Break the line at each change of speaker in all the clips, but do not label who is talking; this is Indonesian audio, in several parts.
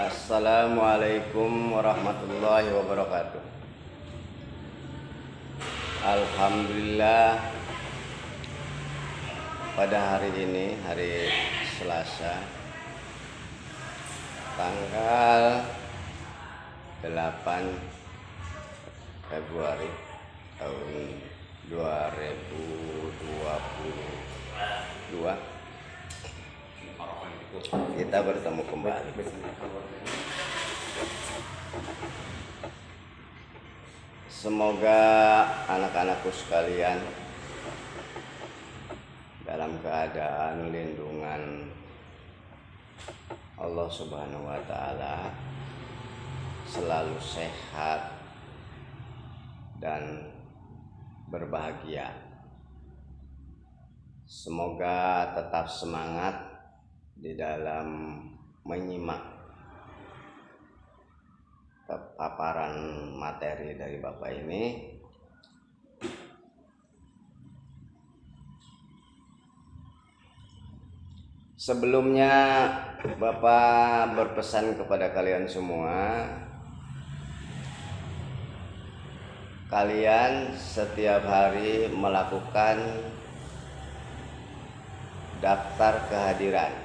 Assalamualaikum warahmatullahi wabarakatuh. Alhamdulillah, pada hari ini, hari Selasa, tanggal 8 Februari tahun 2022, kita bertemu kembali. Semoga anak-anakku sekalian dalam keadaan lindungan Allah Subhanahu wa Ta'ala, selalu sehat dan berbahagia. Semoga tetap semangat di dalam menyimak paparan materi dari Bapak ini. Sebelumnya Bapak berpesan kepada kalian semua, kalian setiap hari melakukan daftar kehadiran.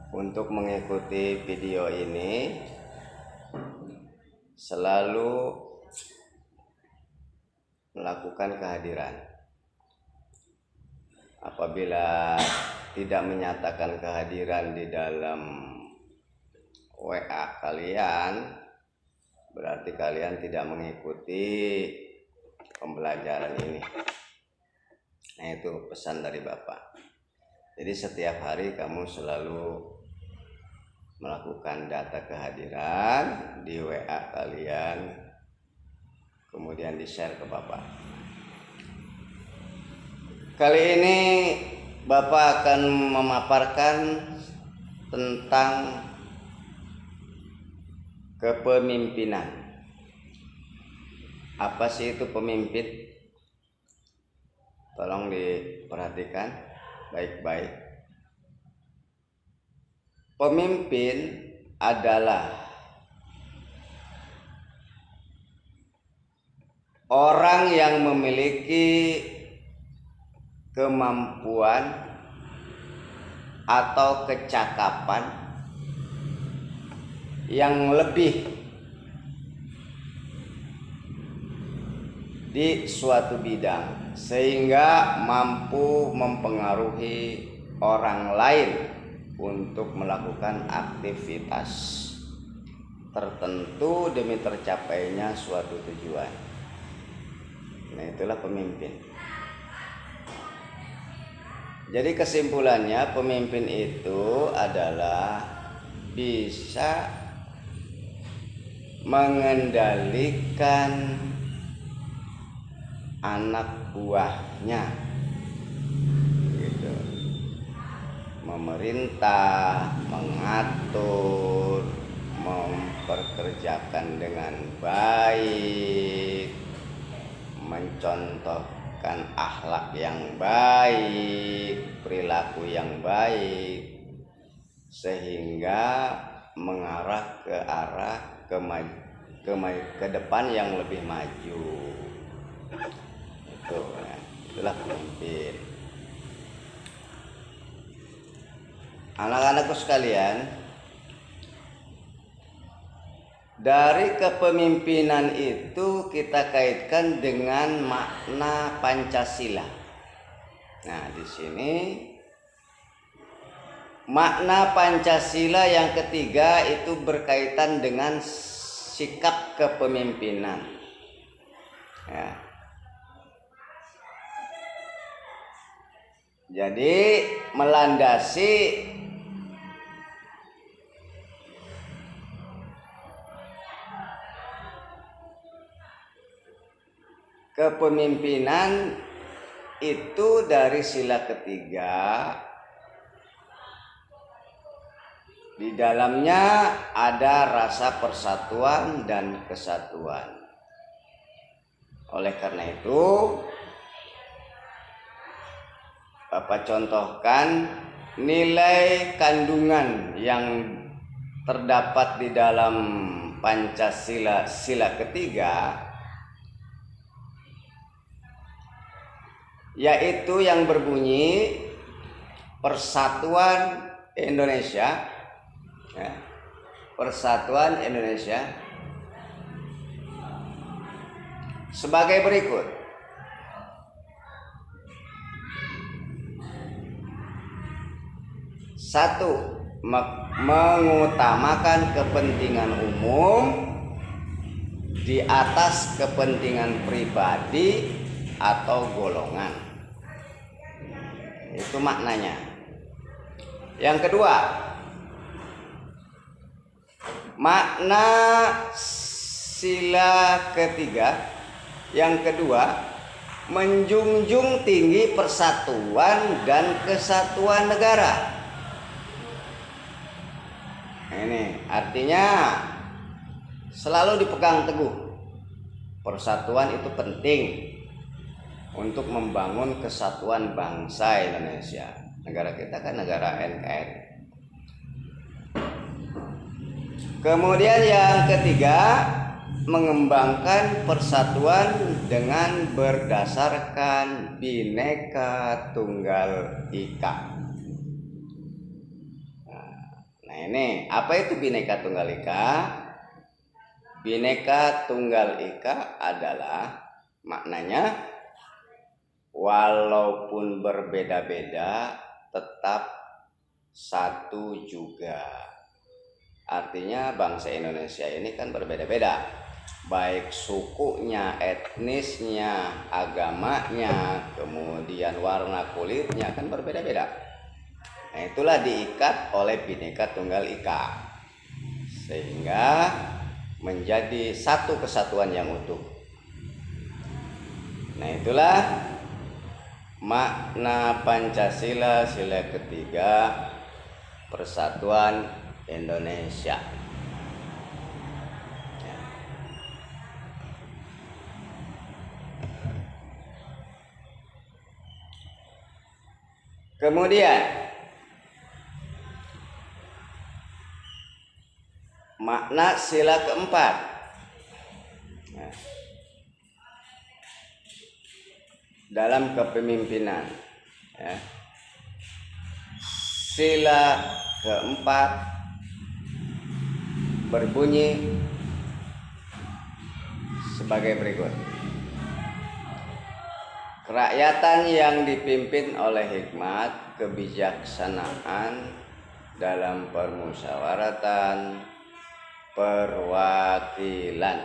Untuk mengikuti video ini, selalu melakukan kehadiran. Apabila tidak menyatakan kehadiran di dalam WA kalian, berarti kalian tidak mengikuti pembelajaran ini. Nah, itu pesan dari Bapak. Jadi setiap hari kamu selalu melakukan data kehadiran di WA kalian, kemudian di-share ke Bapak. Kali ini Bapak akan memaparkan tentang kepemimpinan. Apa sih itu pemimpin? Tolong diperhatikan baik-baik. Pemimpin adalah orang yang memiliki kemampuan atau kecakapan yang lebih di suatu bidang, sehingga mampu mempengaruhi orang lain untuk melakukan aktivitas tertentu demi tercapainya suatu tujuan. Nah, itulah pemimpin. Jadi kesimpulannya, pemimpin itu adalah bisa mengendalikan anak buahnya, gitu. Memerintah, mengatur, memperkerjakan dengan baik, mencontohkan akhlak yang baik, perilaku yang baik, sehingga mengarah ke arah ke depan yang lebih maju. Itulah pemimpin. Anak-anakku sekalian, dari kepemimpinan itu kita kaitkan dengan makna Pancasila. Nah, di sini makna Pancasila yang ketiga itu berkaitan dengan sikap kepemimpinan. Ya. Jadi melandasi kepemimpinan itu dari sila ketiga. Di dalamnya ada rasa persatuan dan kesatuan. Oleh karena itu, Bapak contohkan nilai kandungan yang terdapat di dalam Pancasila sila ketiga, yaitu yang berbunyi Persatuan Indonesia, ya, Persatuan Indonesia sebagai berikut. Satu, mengutamakan kepentingan umum di atas kepentingan pribadi atau golongan. Itu maknanya. Yang kedua, makna sila ketiga yang kedua, menjunjung tinggi persatuan dan kesatuan negara. Ini artinya selalu dipegang teguh. Persatuan itu penting untuk membangun kesatuan bangsa Indonesia. Negara kita kan negara NKRI. Kemudian yang ketiga, mengembangkan persatuan dengan berdasarkan Bhinneka Tunggal Ika. Nah ini, apa itu Bhinneka Tunggal Ika? Bhinneka Tunggal Ika adalah maknanya walaupun berbeda-beda tetap satu juga. Artinya bangsa Indonesia ini kan berbeda-beda, baik sukunya, etnisnya, agamanya, kemudian warna kulitnya kan berbeda-beda. Nah itulah diikat oleh Bhinneka Tunggal Ika sehingga menjadi satu kesatuan yang utuh. Nah itulah makna Pancasila sila ketiga, Persatuan Indonesia. Kemudian makna sila keempat, dalam kepemimpinan, ya. Sila keempat berbunyi sebagai berikut. Kerakyatan yang dipimpin oleh hikmat kebijaksanaan dalam permusyawaratan perwakilan.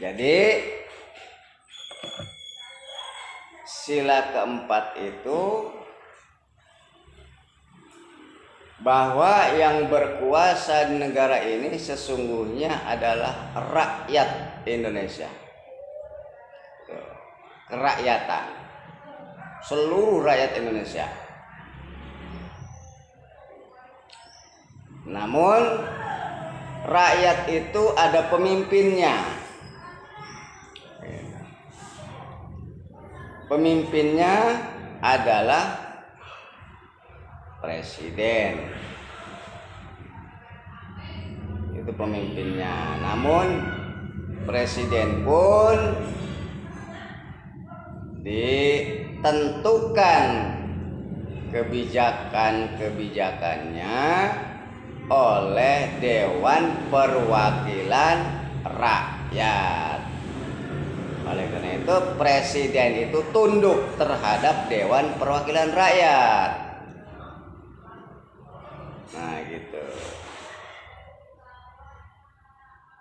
Jadi sila keempat itu bahwa yang berkuasa di negara ini sesungguhnya adalah rakyat Indonesia. Kerakyatan, seluruh rakyat Indonesia. Namun rakyat itu ada pemimpinnya. Pemimpinnya adalah presiden. Itu pemimpinnya. Namun presiden pun ditentukan kebijakan-kebijakannya oleh Dewan Perwakilan Rakyat. Oleh karena itu presiden itu tunduk terhadap Dewan Perwakilan Rakyat. Nah gitu.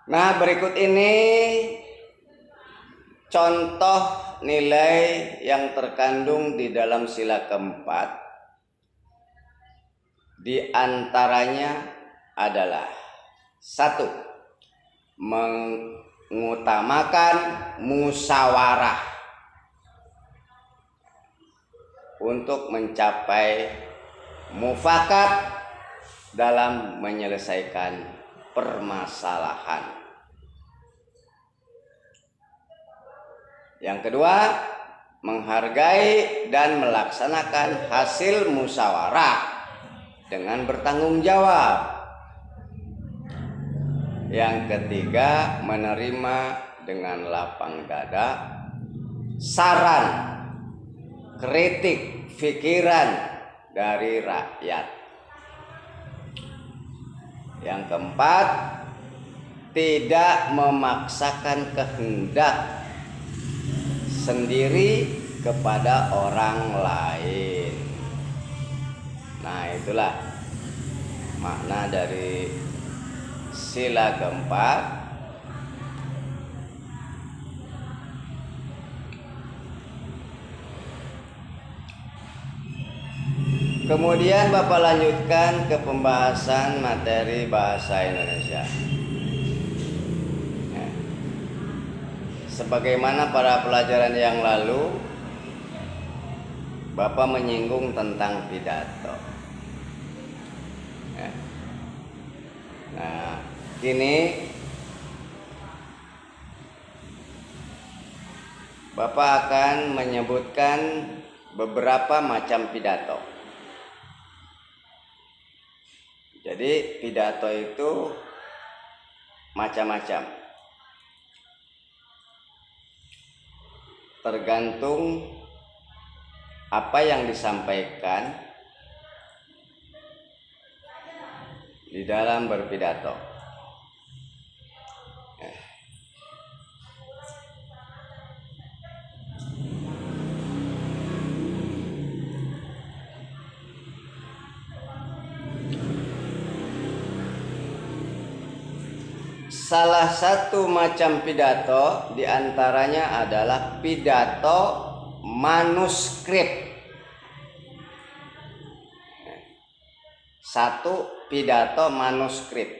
Nah berikut ini contoh nilai yang terkandung di dalam sila keempat. Di antaranya adalah 1. Mengutamakan musyawarah untuk mencapai mufakat dalam menyelesaikan permasalahan. Yang kedua, menghargai dan melaksanakan hasil musyawarah dengan bertanggung jawab. Yang ketiga, menerima dengan lapang dada saran, kritik, pikiran dari rakyat. Yang keempat, tidak memaksakan kehendak sendiri kepada orang lain. Nah, itulah makna dari sila keempat. Kemudian Bapak lanjutkan ke pembahasan materi bahasa Indonesia. Sebagaimana pada pelajaran yang lalu, Bapak menyinggung tentang pidato. Nah, kini Bapak akan menyebutkan beberapa macam pidato. Jadi pidato itu macam-macam, tergantung apa yang disampaikan di dalam berpidato. Salah satu macam pidato diantaranya adalah pidato manuskrip. Satu, pidato manuskrip.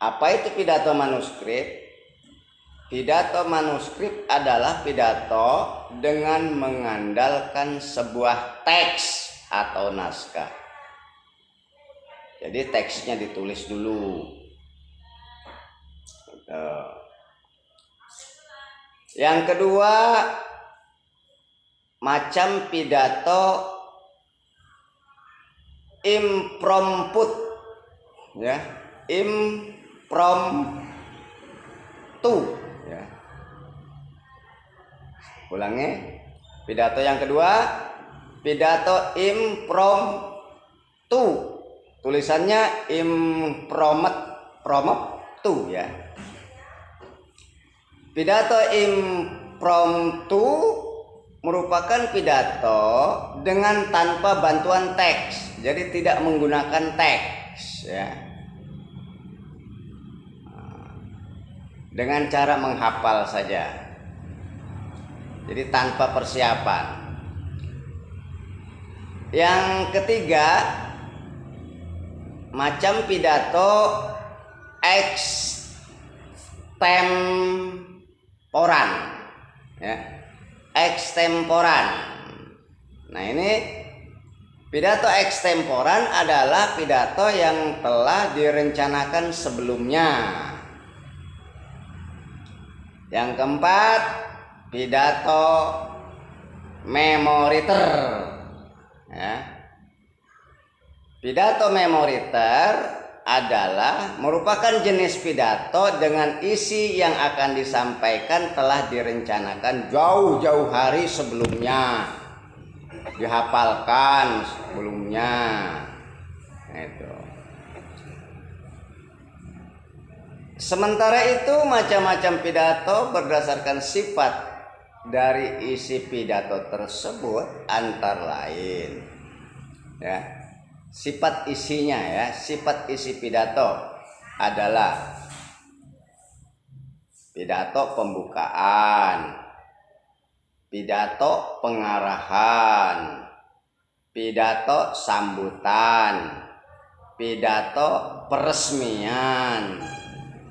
Apa itu pidato manuskrip? Pidato manuskrip adalah pidato dengan mengandalkan sebuah teks atau naskah. Jadi teksnya ditulis dulu. Yang kedua, macam pidato impromptu, ya, impromptu, ya. Ulangi, pidato yang kedua, pidato impromptu, tulisannya impromptu, ya. Pidato impromptu merupakan pidato dengan tanpa bantuan teks, jadi tidak menggunakan teks, ya. Dengan cara menghafal saja, jadi tanpa persiapan. Yang ketiga, macam pidato extemporan, ya, extemporan. Nah, ini pidato extemporan adalah pidato yang telah direncanakan sebelumnya. Yang keempat, pidato memoriter, ya. Pidato memoriter adalah merupakan jenis pidato dengan isi yang akan disampaikan telah direncanakan jauh-jauh hari sebelumnya, dihafalkan sebelumnya. Itu. Sementara itu macam-macam pidato berdasarkan sifat dari isi pidato tersebut antara lain, ya. Sifat isinya, ya, sifat isi pidato adalah pidato pembukaan, pidato pengarahan, pidato sambutan, pidato peresmian,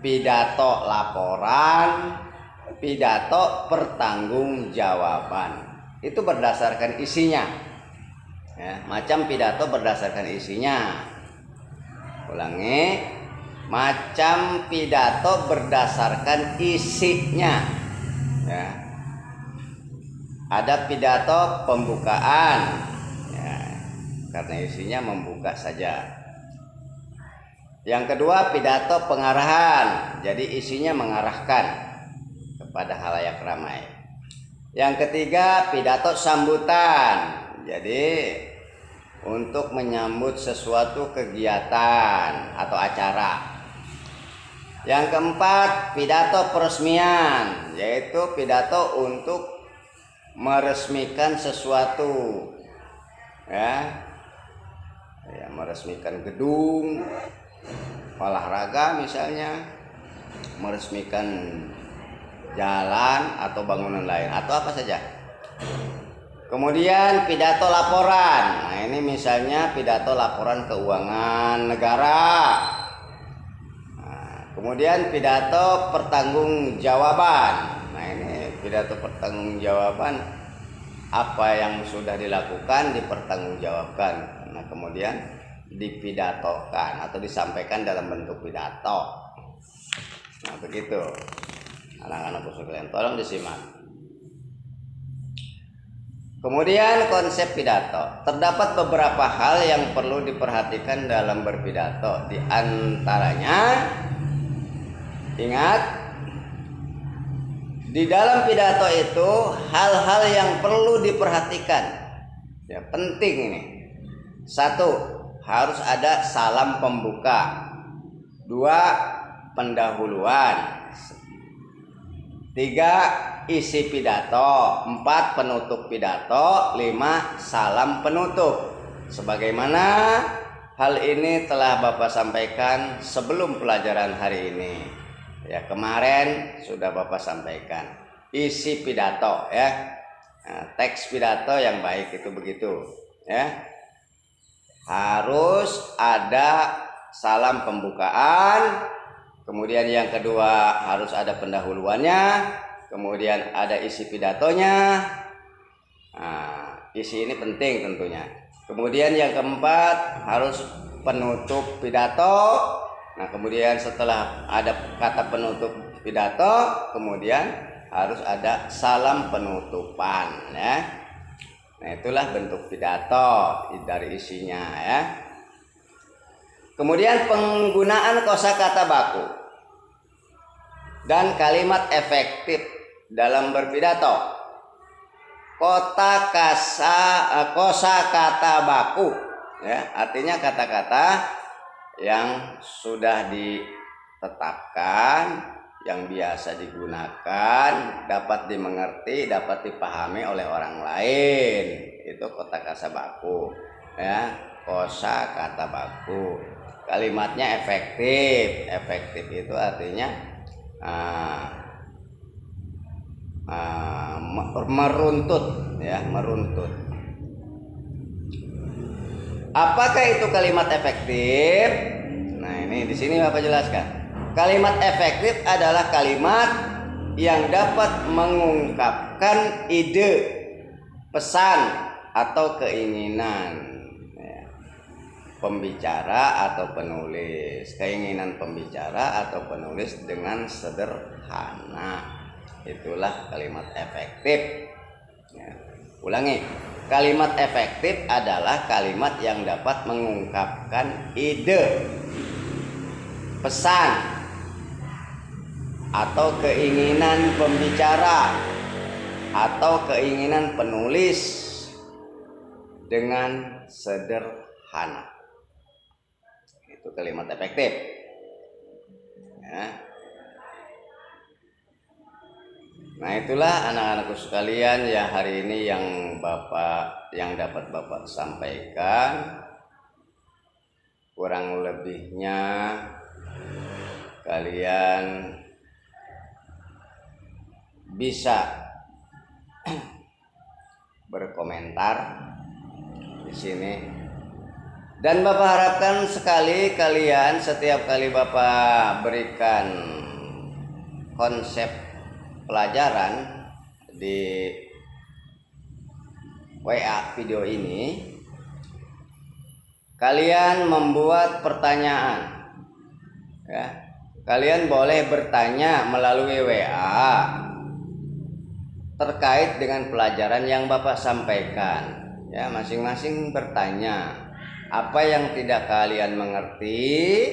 pidato laporan, pidato pertanggungjawaban. Itu berdasarkan isinya. Ya, macam pidato berdasarkan isinya. Ulangi, macam pidato berdasarkan isinya, ya. ada pidato pembukaan, ya, karena isinya membuka saja. Yang kedua pidato pengarahan, jadi isinya mengarahkan kepada halayak ramai. Yang ketiga pidato sambutan, jadi untuk menyambut sesuatu kegiatan atau acara. Yang keempat pidato peresmian, yaitu pidato untuk meresmikan sesuatu, ya, meresmikan gedung olahraga misalnya, meresmikan jalan atau bangunan lain atau apa saja. Kemudian pidato laporan, nah ini misalnya pidato laporan keuangan negara. Kemudian pidato pertanggungjawaban. Nah ini pidato pertanggungjawaban, apa yang sudah dilakukan dipertanggungjawabkan. Nah kemudian dipidatokan atau disampaikan dalam bentuk pidato. Nah begitu anak-anakku sekalian, tolong disimak. Kemudian konsep pidato, terdapat beberapa hal yang perlu diperhatikan dalam berpidato. Di antaranya, ingat, di dalam pidato itu hal-hal yang perlu diperhatikan, ya penting ini. 1, harus ada salam pembuka. 2, pendahuluan. 3, isi pidato. 4, penutup pidato. 5, salam penutup. Sebagaimana hal ini telah Bapak sampaikan sebelum pelajaran hari ini. Ya, kemarin sudah Bapak sampaikan isi pidato, ya. Nah, teks pidato yang baik itu begitu, ya. Harus ada salam pembukaan, kemudian yang kedua harus ada pendahuluannya, kemudian ada isi pidatonya. Nah, isi ini penting tentunya. Kemudian yang keempat harus penutup pidato. Nah kemudian setelah ada kata penutup pidato, kemudian harus ada salam penutupan, ya. Nah itulah bentuk pidato dari isinya, ya. Kemudian penggunaan kosakata baku dan kalimat efektif dalam berpidato. Kosakata baku, ya, artinya kata-kata yang sudah ditetapkan, yang biasa digunakan, dapat dimengerti, dapat dipahami oleh orang lain. Itu kosakata baku, ya, kosakata baku. Kalimatnya efektif. Efektif itu artinya meruntut, ya, meruntut. Apakah itu kalimat efektif? Nah, ini di sini Bapak jelaskan. Kalimat efektif adalah kalimat yang dapat mengungkapkan ide, pesan atau keinginan, ya, pembicara atau penulis. Keinginan pembicara atau penulis dengan sederhana. Itulah kalimat efektif, ya. Ulangi, kalimat efektif adalah kalimat yang dapat mengungkapkan ide, pesan atau keinginan pembicara atau keinginan penulis dengan sederhana. Itu kalimat efektif, ya. Nah itulah anak-anakku sekalian ya, hari ini yang dapat Bapak sampaikan. Kurang lebihnya kalian bisa berkomentar di sini. Dan Bapak harapkan sekali kalian setiap kali Bapak berikan konsep pelajaran di WA video ini, kalian membuat pertanyaan, ya. Kalian boleh bertanya melalui WA terkait dengan pelajaran yang Bapak sampaikan. Ya, masing-masing bertanya apa yang tidak kalian mengerti,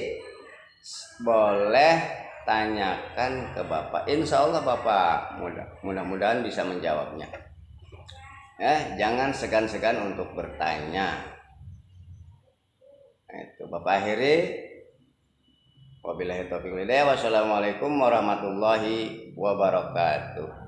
boleh tanyakan ke Bapak. Insya Allah Bapak mudah-mudahan bisa menjawabnya. Jangan segan-segan untuk bertanya. Itu Bapak akhiri. Wabillahi taufiq wal hidayah. Wassalamualaikum warahmatullahi wabarakatuh.